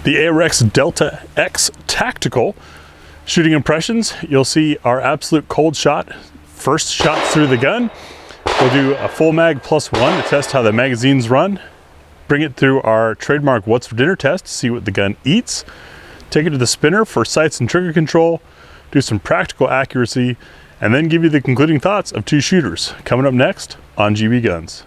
the Arex Delta X Tactical. Shooting impressions, you'll see our absolute cold shot, first shot through the gun. We'll do a full mag +1 to test how the magazines run. Bring it through our trademark What's for Dinner test to see what the gun eats. Take it to the spinner for sights and trigger control, do some practical accuracy, and then give you the concluding thoughts of 2 shooters. Coming up next on GB Guns.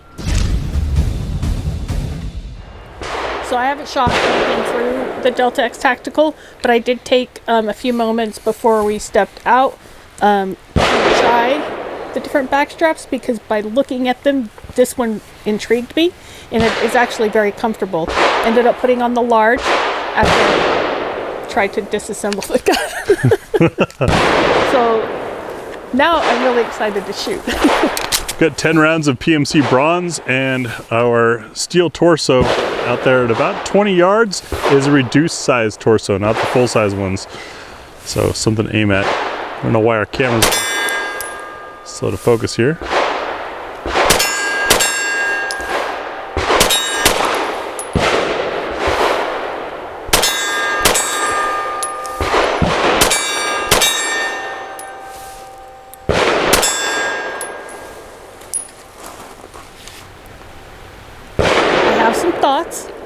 So I haven't shot anything through the Delta X Tactical, but I did take a few moments before we stepped out to try the different backstraps, because by looking at them, this one intrigued me, and it is actually very comfortable. Ended up putting on the large after I tried to disassemble the gun. So now I'm really excited to shoot. Got 10 rounds of PMC bronze, and our steel torso out there at about 20 yards is a reduced size torso, not the full size ones. So something to aim at. I don't know why our camera's slow to focus here.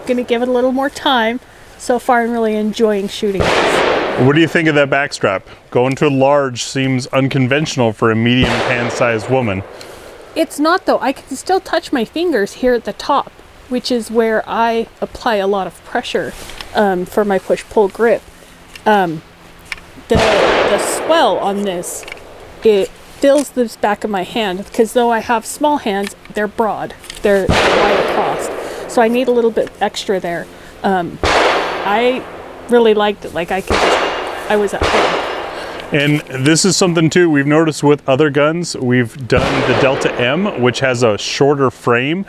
Gonna give it a little more time. So far I'm really enjoying shooting this. What do you think of that backstrap? Going to a large seems unconventional for a medium hand-sized woman. It's not though. I can still touch my fingers here at the top, which is where I apply a lot of pressure for my push-pull grip. The swell on this, it fills this back of my hand, because though I have small hands, they're broad. They're wide across. So I need a little bit extra there. I really liked it. Like I was at home. And this is something too we've noticed with other guns. We've done the Delta M, which has a shorter frame.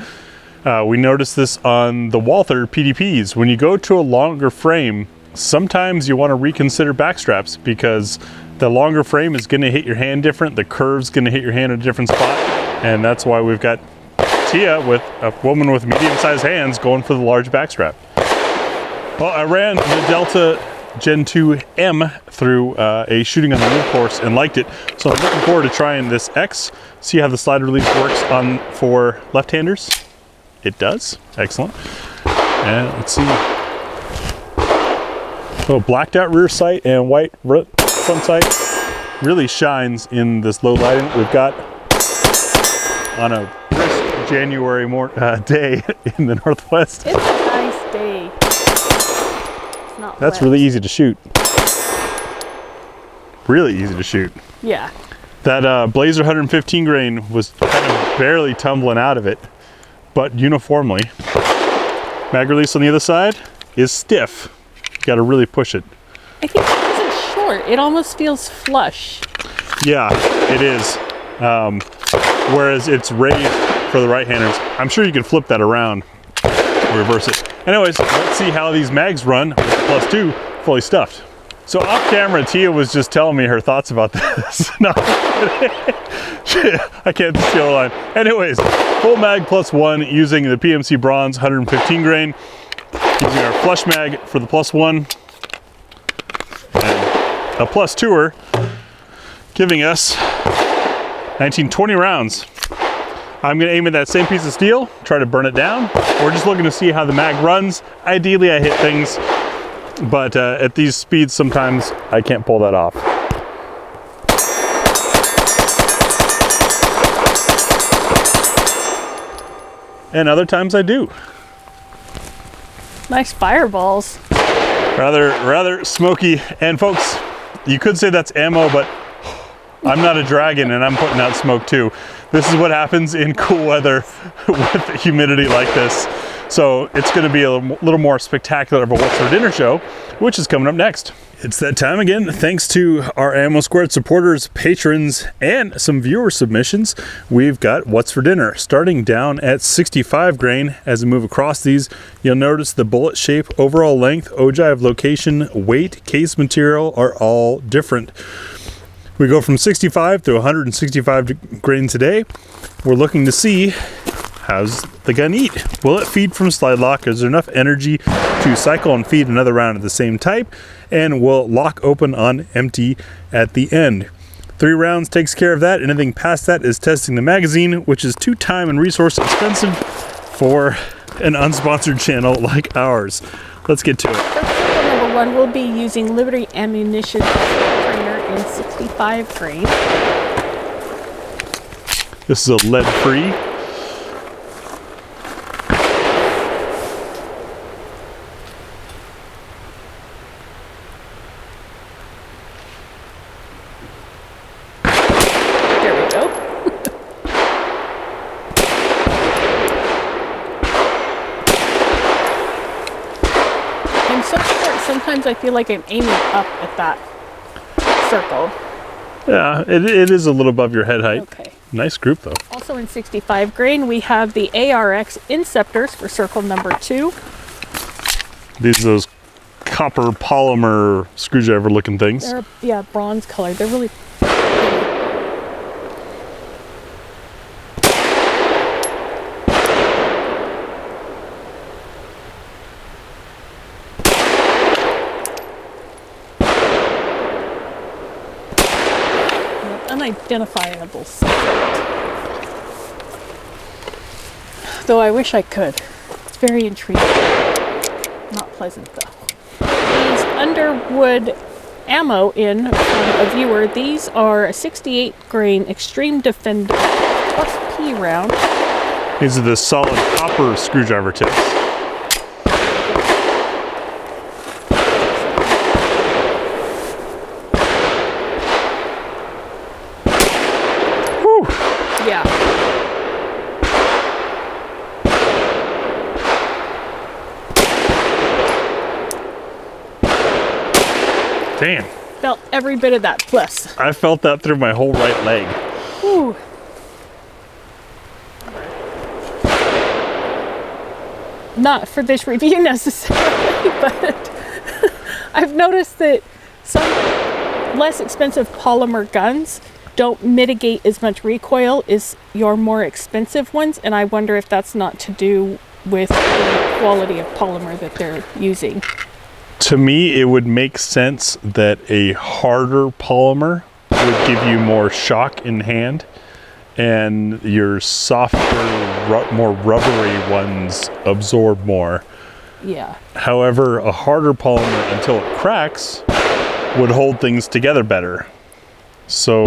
We noticed this on the Walther PDPs. When you go to a longer frame, sometimes you want to reconsider backstraps, because the longer frame is going to hit your hand different. The curve's going to hit your hand at a different spot. And that's why we've got Tia, with a woman with medium-sized hands, going for the large backstrap. Well, I ran the Delta Gen 2 M through a shooting on the move course and liked it. So I'm looking forward to trying this X, see how the slide release works for left-handers. It does. Excellent. And let's see. Oh, blacked out rear sight and white front sight really shines in this low lighting we've got on a January day in the Northwest. It's a nice day. It's not That's wet. really easy to shoot. Really easy to shoot. Yeah. That Blazer 115 grain was kind of barely tumbling out of it, but uniformly. Mag release on the other side is stiff. You got to really push it. I think because it's short, it almost feels flush. Yeah, it is. Whereas it's raised for the right-handers. I'm sure you can flip that around, reverse it. Anyways, let's see how these mags run with the +2 fully stuffed. So off camera, Tia was just telling me her thoughts about this. No, I can't steal a line. Anyways, full mag +1 using the PMC bronze 115 grain, using our flush mag for the +1, and a +2er, giving us 19-20 rounds. I'm going to aim at that same piece of steel, try to burn it down. We're just looking to see how the mag runs. Ideally, I hit things, but at these speeds, sometimes I can't pull that off. And other times I do. Nice fireballs. Rather smoky. And folks, you could say that's ammo, but I'm not a dragon and I'm putting out smoke too. This is what happens in cool weather with humidity like this. So it's going to be a little more spectacular of a What's for Dinner show, which is coming up next. It's that time again. Thanks to our Ammo Squared supporters, patrons, and some viewer submissions, we've got What's for Dinner. Starting down at 65 grain, as we move across these, you'll notice the bullet shape, overall length, ogive location, weight, case material are all different. We go from 65 to 165 grain today. We're looking to see How's the gun eat? Will it feed from slide lock? Is there enough energy to cycle and feed another round of the same type? And will it lock open on empty at the end? 3 rounds takes care of that. Anything past that is testing the magazine, which is too time and resource expensive for an unsponsored channel like ours. Let's get to it. For number 1, we'll be using Liberty Ammunition Trainer in 65 grain. This is a lead-free. Sometimes I feel like I'm aiming up at that circle. Yeah, it is a little above your head height. Okay. Nice group though. Also in 65 grain, we have the Arex Inceptors for circle number 2. These are those copper polymer screwdriver looking things. They're, yeah, bronze colored. They're really pretty. Unidentifiable secret. Though I wish I could. It's very intriguing. Not pleasant though. These Underwood ammo in from a viewer. These are a 68 grain Extreme Defender plus P round. These are the solid copper screwdriver tips. Yeah. Damn. Felt every bit of that plus. I felt that through my whole right leg. Whew. Not for this review necessarily, but I've noticed that some less expensive polymer guns don't mitigate as much recoil as your more expensive ones, and I wonder if that's not to do with the quality of polymer that they're using. To me, it would make sense that a harder polymer would give you more shock in hand, and your softer, more rubbery ones absorb more. Yeah. However, a harder polymer, until it cracks, would hold things together better. So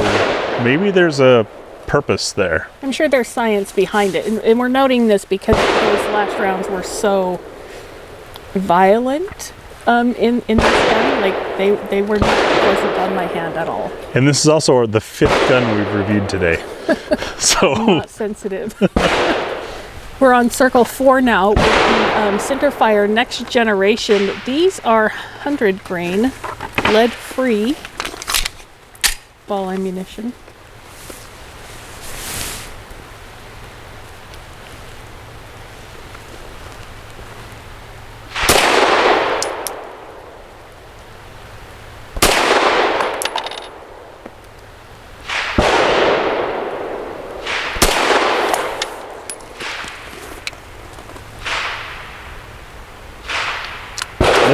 maybe there's a purpose there. I'm sure there's science behind it, and we're noting this because those last rounds were so violent in this gun. Like they were not pleasant on my hand at all. And this is also the 5th gun we've reviewed today. So Not sensitive. We're on circle 4 now with the Centerfire Next Generation. These are 100 grain, lead-free ball ammunition.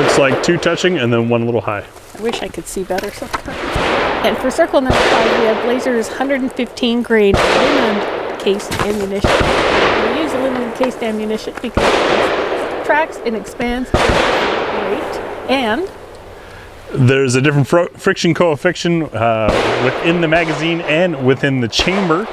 looks like 2 touching and then 1 a little high. I wish I could see better sometimes. And for circle number 5, we have Blazer's 115 grain aluminum cased ammunition. We use aluminum cased ammunition because it tracks and expands at a rate, and there's a different friction coefficient within the magazine and within the chamber.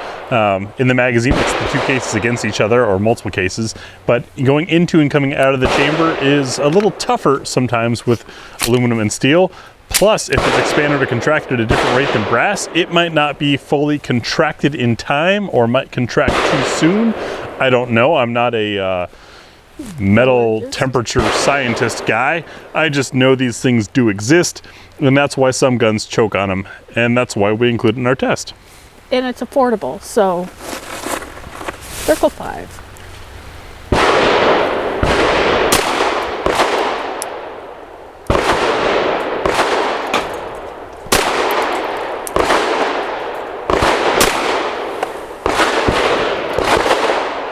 In the magazine, it's the 2 cases against each other, or multiple cases, but going into and coming out of the chamber is a little tougher sometimes with aluminum and steel. Plus, if it's expanded or contracted at a different rate than brass, it might not be fully contracted in time or might contract too soon. I don't know. I'm not a metal temperature scientist guy. I just know these things do exist, and that's why some guns choke on them, and that's why we include it in our test. And it's affordable, so circle 5.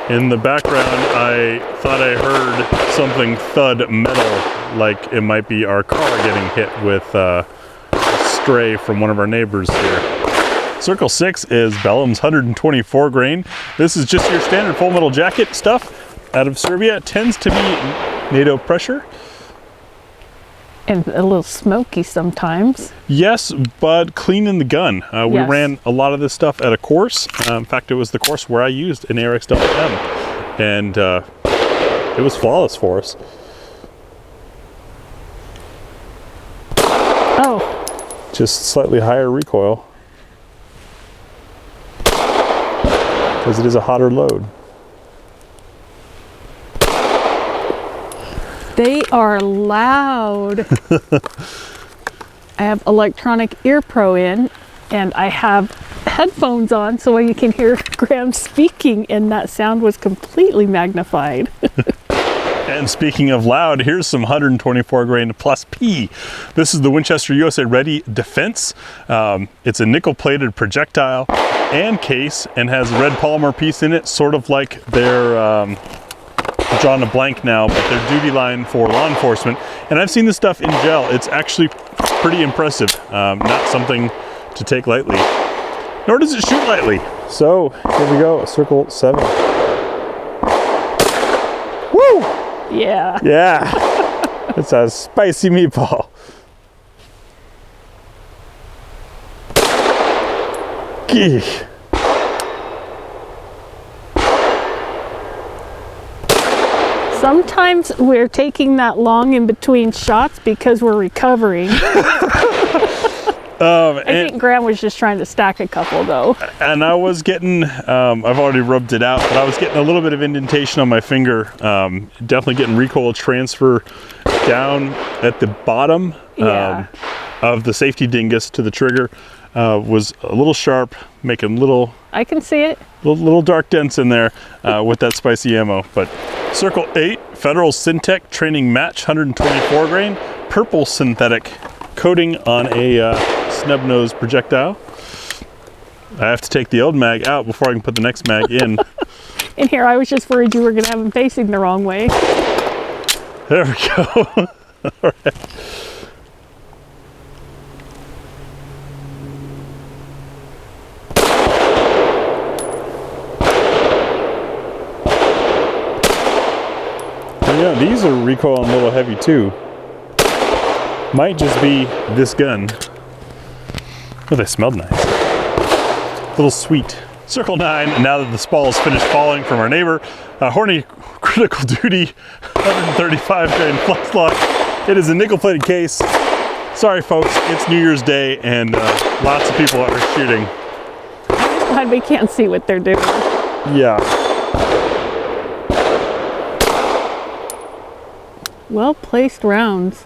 In the background, I thought I heard something thud metal, like it might be our car getting hit with a stray from one of our neighbors here. Circle 6 is Bellum's 124 grain. This is just your standard full metal jacket stuff out of Serbia. It tends to be NATO pressure. And a little smoky sometimes. Yes, but clean in the gun. We Yes. ran a lot of this stuff at a course. In fact, it was the course where I used an Arex Delta M. And it was flawless for us. Oh, Just slightly higher recoil. Because it is a hotter load. they are loud. I have electronic ear pro in, and I have headphones on so you can hear Graham speaking, and that sound was completely magnified. And speaking of loud, here's some 124 grain plus P. This is the Winchester USA Ready Defense. It's a nickel-plated projectile and case, and has a red polymer piece in it, sort of like their, I'm drawing a blank now, but their duty line for law enforcement. And I've seen this stuff in gel. It's actually pretty impressive. Not something to take lightly, nor does it shoot lightly. So here we go, Circle 7. Woo! Yeah. Yeah, it's a spicy meatball. Gee. Sometimes we're taking that long in between shots because we're recovering. I think Graham was just trying to stack a couple though. And I was getting, I've already rubbed it out, but I was getting a little bit of indentation on my finger. Definitely getting recoil transfer down at the bottom Yeah. of the safety dingus to the trigger. Was a little sharp, making little I can see it. little dark dents in there with that spicy ammo. But Circle 8, Federal Syntec Training Match 124 grain, purple synthetic coating on a snub nose projectile. I have to take the old mag out before I can put the next mag in. In here, I was just worried you were going to have him facing the wrong way. There we go. All right. Yeah, these are recoil a little heavy too. Might just be this gun. Oh, they smelled nice. A little sweet. Circle 9, now that the spall is finished falling from our neighbor, Horny Critical Duty 135 grain flex lock. It is a nickel-plated case. Sorry folks, it's New Year's Day and lots of people are shooting. Glad we can't see what they're doing. Yeah. Well placed rounds.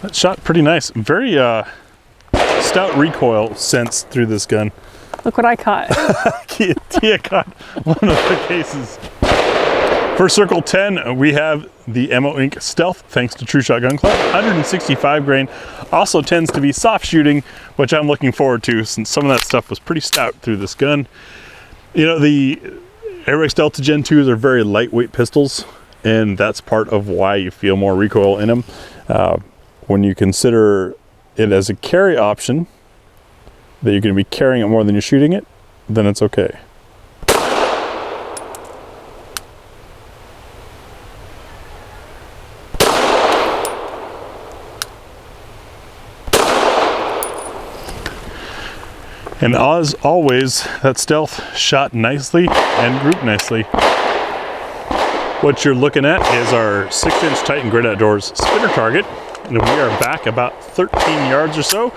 That shot pretty nice. Very stout recoil sense through this gun. Look what I caught. Tia caught one of the cases. For Circle 10, we have the Ammo Inc. Stealth, thanks to True Shot Gun Club. 165 grain. Also tends to be soft shooting, which I'm looking forward to since some of that stuff was pretty stout through this gun. You know, the Arex Delta Gen 2s are very lightweight pistols, and that's part of why you feel more recoil in them. When you consider it as a carry option, that you're going to be carrying it more than you're shooting it, then it's okay. And as always, that Stealth shot nicely and grouped nicely. What you're looking at is our 6-inch Titan Great Outdoors spinner target. And we are back about 13 yards or so.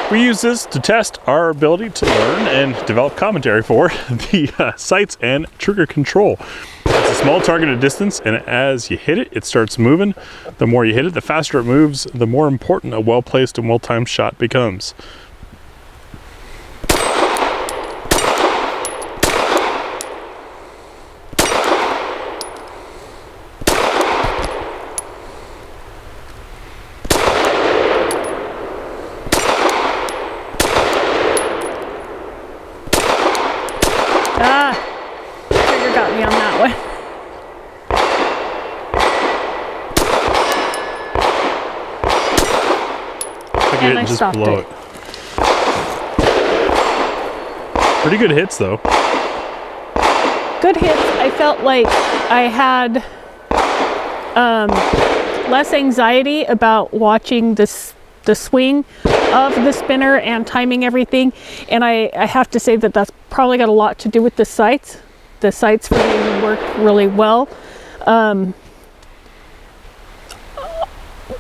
We use this to test our ability to learn and develop commentary for the sights and trigger control. It's a small targeted distance, and as you hit it, it starts moving. The more you hit it, the faster it moves, the more important a well-placed and well-timed shot becomes. got me on that one. And I just stopped blow it. Pretty good hits though. Good hits. I felt like I had less anxiety about watching the swing of the spinner and timing everything. And I have to say that that's probably got a lot to do with the sights. The sights for me work really well. The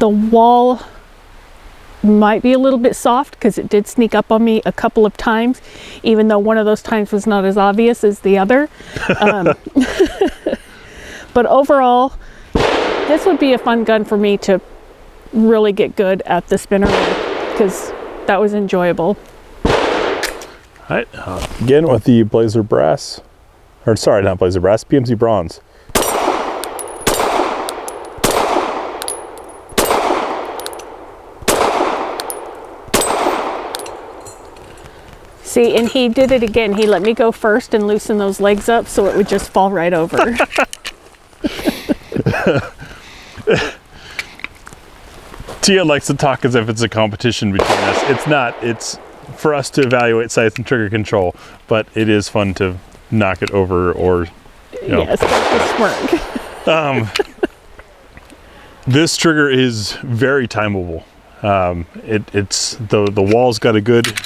wall might be a little bit soft because it did sneak up on me a couple of times, even though one of those times was not as obvious as the other. But overall, this would be a fun gun for me to really get good at the spinner because that was enjoyable. All right, again with the Blazer Brass, or sorry, not Blazer Brass, PMC Bronze. See, and he did it again. He let me go first and loosen those legs up so it would just fall right over. Tia likes to talk as if it's a competition between us. It's not. It's for us to evaluate sights and trigger control, but it is fun to knock it over or, you know. Yes, that's a smirk. This trigger is very timeable. It's the wall's got a good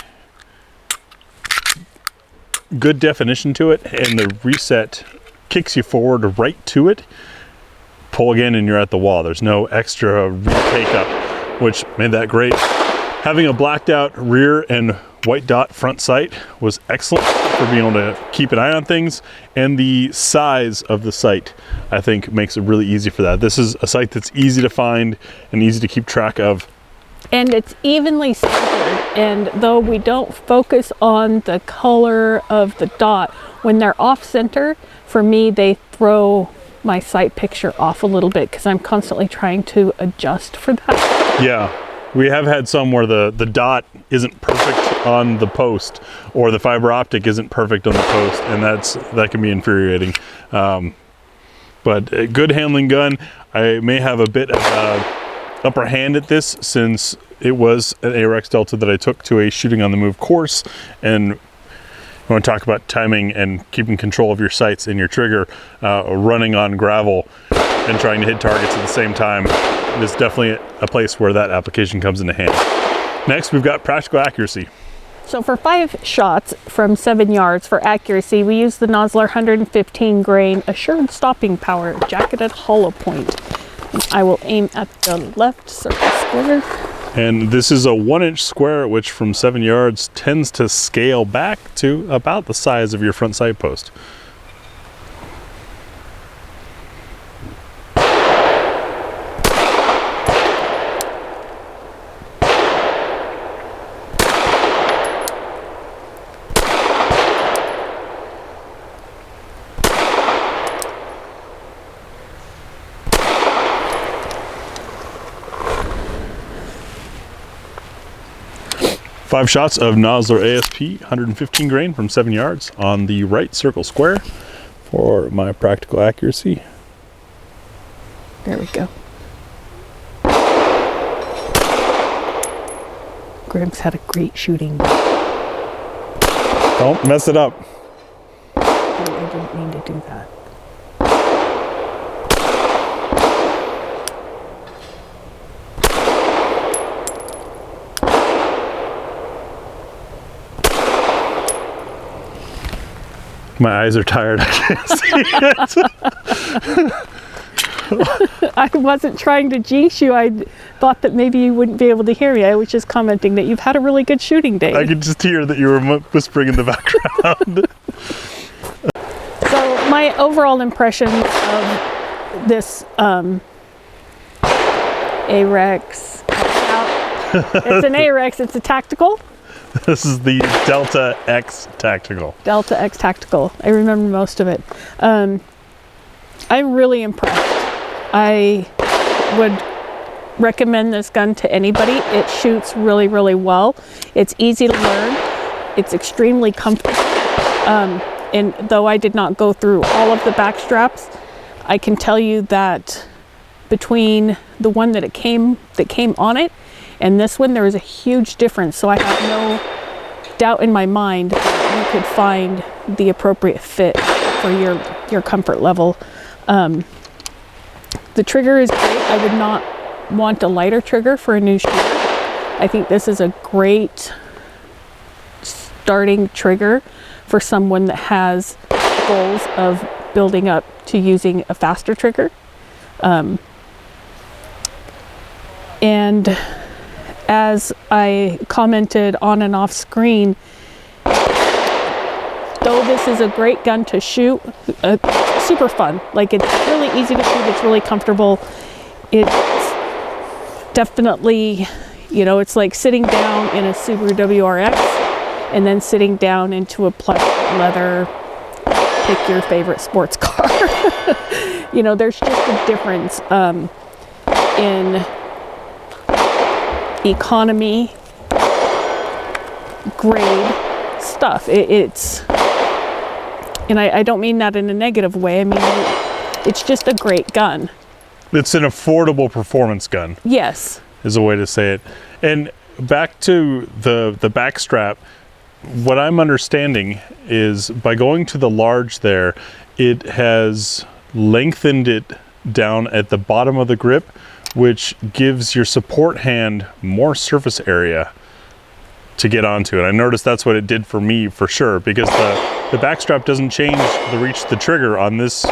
definition to it, and the reset kicks you forward right to it. Pull again and you're at the wall. There's no extra retake up, which made that great. Having a blacked out rear and white dot front sight was excellent for being able to keep an eye on things, and the size of the sight I think makes it really easy for that. This is a sight that's easy to find and easy to keep track of. And it's evenly centered, and though we don't focus on the color of the dot, when they're off center, for me they throw my sight picture off a little bit because I'm constantly trying to adjust for that. Yeah, we have had some where the dot isn't perfect on the post, or the fiber optic isn't perfect on the post, and that can be infuriating. But a good handling gun. I may have a bit of upper hand at this since it was an Arex Delta that I took to a shooting on the move course, and I want to talk about timing and keeping control of your sights and your trigger, running on gravel and trying to hit targets at the same time. It's definitely a place where that application comes into hand. Next, we've got practical accuracy. So for 5 shots from 7 yards for accuracy, we use the Nosler 115 grain assured stopping power jacketed hollow point. And I will aim at the left circle square. And this is a 1-inch square, which from 7 yards tends to scale back to about the size of your front sight post. Five shots of Nosler ASP 115 grain from 7 yards on the right circle square for my practical accuracy. There we go. Greg's had a great shooting. Don't mess it up. I didn't mean to do that. My eyes are tired. I can't see it. I wasn't trying to jinx you. I thought that maybe you wouldn't be able to hear me. I was just commenting that you've had a really good shooting day. I could just hear that you were whispering in the background. So my overall impression of this Arex, it's an Arex, it's a tactical. This is the Delta X Tactical. Delta X Tactical. I remember most of it. I'm really impressed. I would recommend this gun to anybody. It shoots really, really well. It's easy to learn. It's extremely comfortable. And though I did not go through all of the back straps, I can tell you that between the one that came on it and this one, there was a huge difference. So I have no doubt in my mind that you could find the appropriate fit for your comfort level. The trigger is great. I would not want a lighter trigger for a new shooter. I think this is a great starting trigger for someone that has goals of building up to using a faster trigger. And as I commented on and off screen, though this is a great gun to shoot, super fun. Like, it's really easy to shoot, it's really comfortable. It's definitely, you know, it's like sitting down in a Subaru WRX and then sitting down into a plush leather, pick your favorite sports car. You know, there's just a difference in economy grade stuff. It's, and I don't mean that in a negative way. I mean, it's just a great gun. It's an affordable performance gun. Yes. Is a way to say it. And back to the back strap, what I'm understanding is by going to the large there, it has lengthened it down at the bottom of the grip, which gives your support hand more surface area to get onto. And I noticed that's what it did for me for sure, because the back strap doesn't change the reach of the trigger on this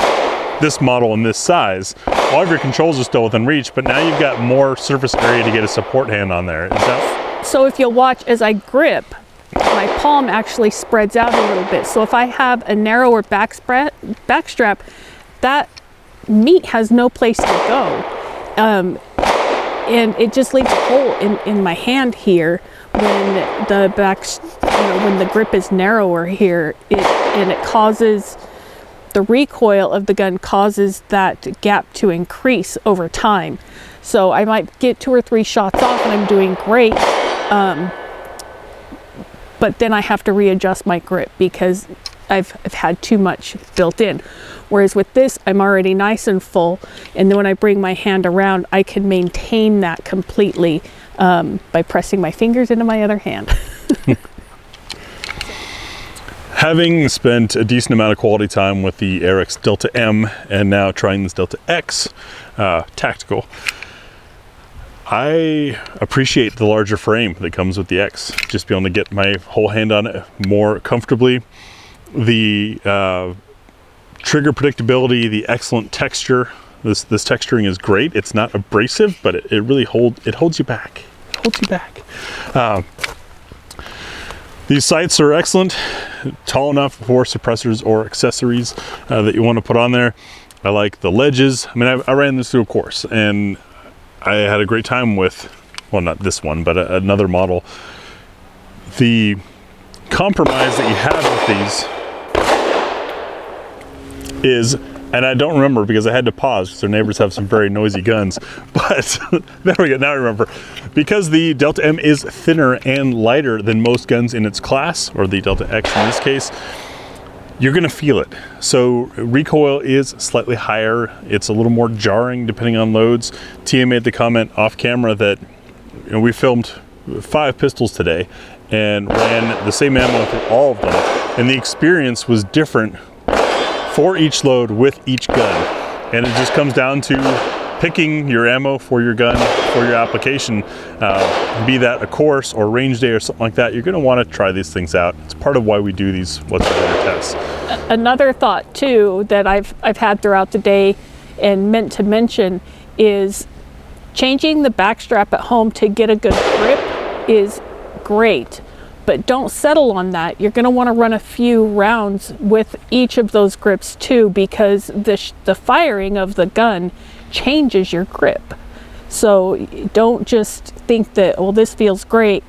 model in this size. All of your controls are still within reach, but now you've got more surface area to get a support hand on there. Is that? So if you'll watch as I grip, my palm actually spreads out a little bit. So if I have a narrower back strap, that meat has no place to go. And it just leaves a hole in my hand here when the when the grip is narrower here, and it causes, the recoil of the gun causes that gap to increase over time. So I might get 2 or 3 shots off and I'm doing great, but then I have to readjust my grip because I've had too much built in. Whereas with this, I'm already nice and full, and then when I bring my hand around, I can maintain that completely by pressing my fingers into my other hand. Having spent a decent amount of quality time with the Arex Delta M and now trying this Delta X tactical, I appreciate the larger frame that comes with the X. Just being able to get my whole hand on it more comfortably. The trigger predictability, the excellent texture. This texturing is great. It's not abrasive, but it really holds you back. It holds you back. These sights are excellent, tall enough for suppressors or accessories that you want to put on there. I like the ledges. I mean, I ran this through a course and I had a great time with, well, not this one, but another model. The compromise that you have with these is, and I don't remember because I had to pause because their neighbors have some very noisy guns, but there we go, now I remember. Because the Delta M is thinner and lighter than most guns in its class, or the Delta X in this case, you're gonna feel it. So recoil is slightly higher. It's a little more jarring depending on loads. Tia made the comment off camera that, you know, we filmed 5 pistols today and ran the same ammo through all of them. And the experience was different for each load with each gun. And it just comes down to picking your ammo for your gun, for your application, be that a course or range day or something like that. You're gonna wanna try these things out. It's part of why we do these what's better tests. Another thought too that I've had throughout the day and meant to mention is changing the back strap at home to get a good grip is great, but don't settle on that. You're gonna wanna run a few rounds with each of those grips too, because the firing of the gun changes your grip. So don't just think that, well, this feels great.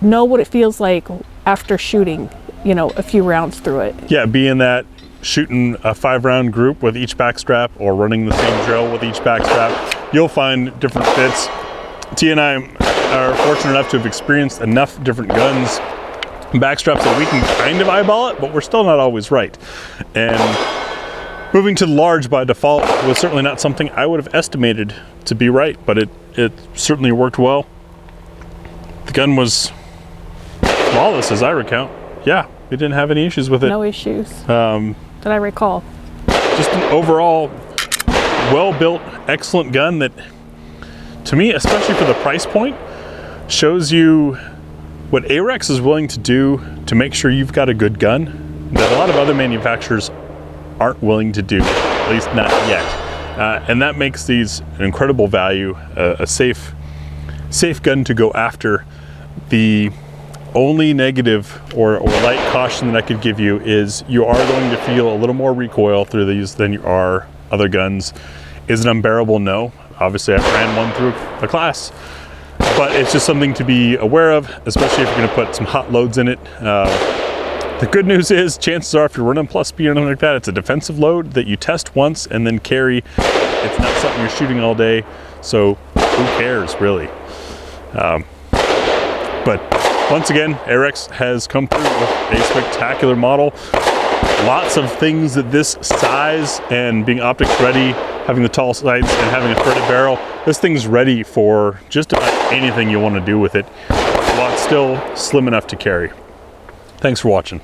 Know what it feels like after shooting, you know, a few rounds through it. Yeah, be in that shooting a 5-round group with each back strap or running the same drill with each back strap. You'll find different fits. Tia and I are fortunate enough to have experienced enough different guns backstraps that we can kind of eyeball it, but we're still not always right. And moving to large by default was certainly not something I would have estimated to be right, but it certainly worked well. The gun was flawless as I recount. Yeah, we didn't have any issues with it. No issues that I recall. Just an overall well-built, excellent gun that, to me, especially for the price point, shows you what Arex is willing to do to make sure you've got a good gun that a lot of other manufacturers aren't willing to do, at least not yet. And that makes these an incredible value, a safe gun to go after. The only negative or light caution that I could give you is you are going to feel a little more recoil through these than you are other guns. Is it unbearable? No. Obviously, I ran one through a class, but it's just something to be aware of, especially if you're going to put some hot loads in it. The good news is, chances are, if you're running plus speed or anything like that, it's a defensive load that you test once and then carry. It's not something you're shooting all day, so who cares, really? But once again, Arex has come through with a spectacular model. Lots of things at this size and being optics ready, having the tall sights and having a threaded barrel. This thing's ready for just about anything you want to do with it, while it's still slim enough to carry. Thanks for watching.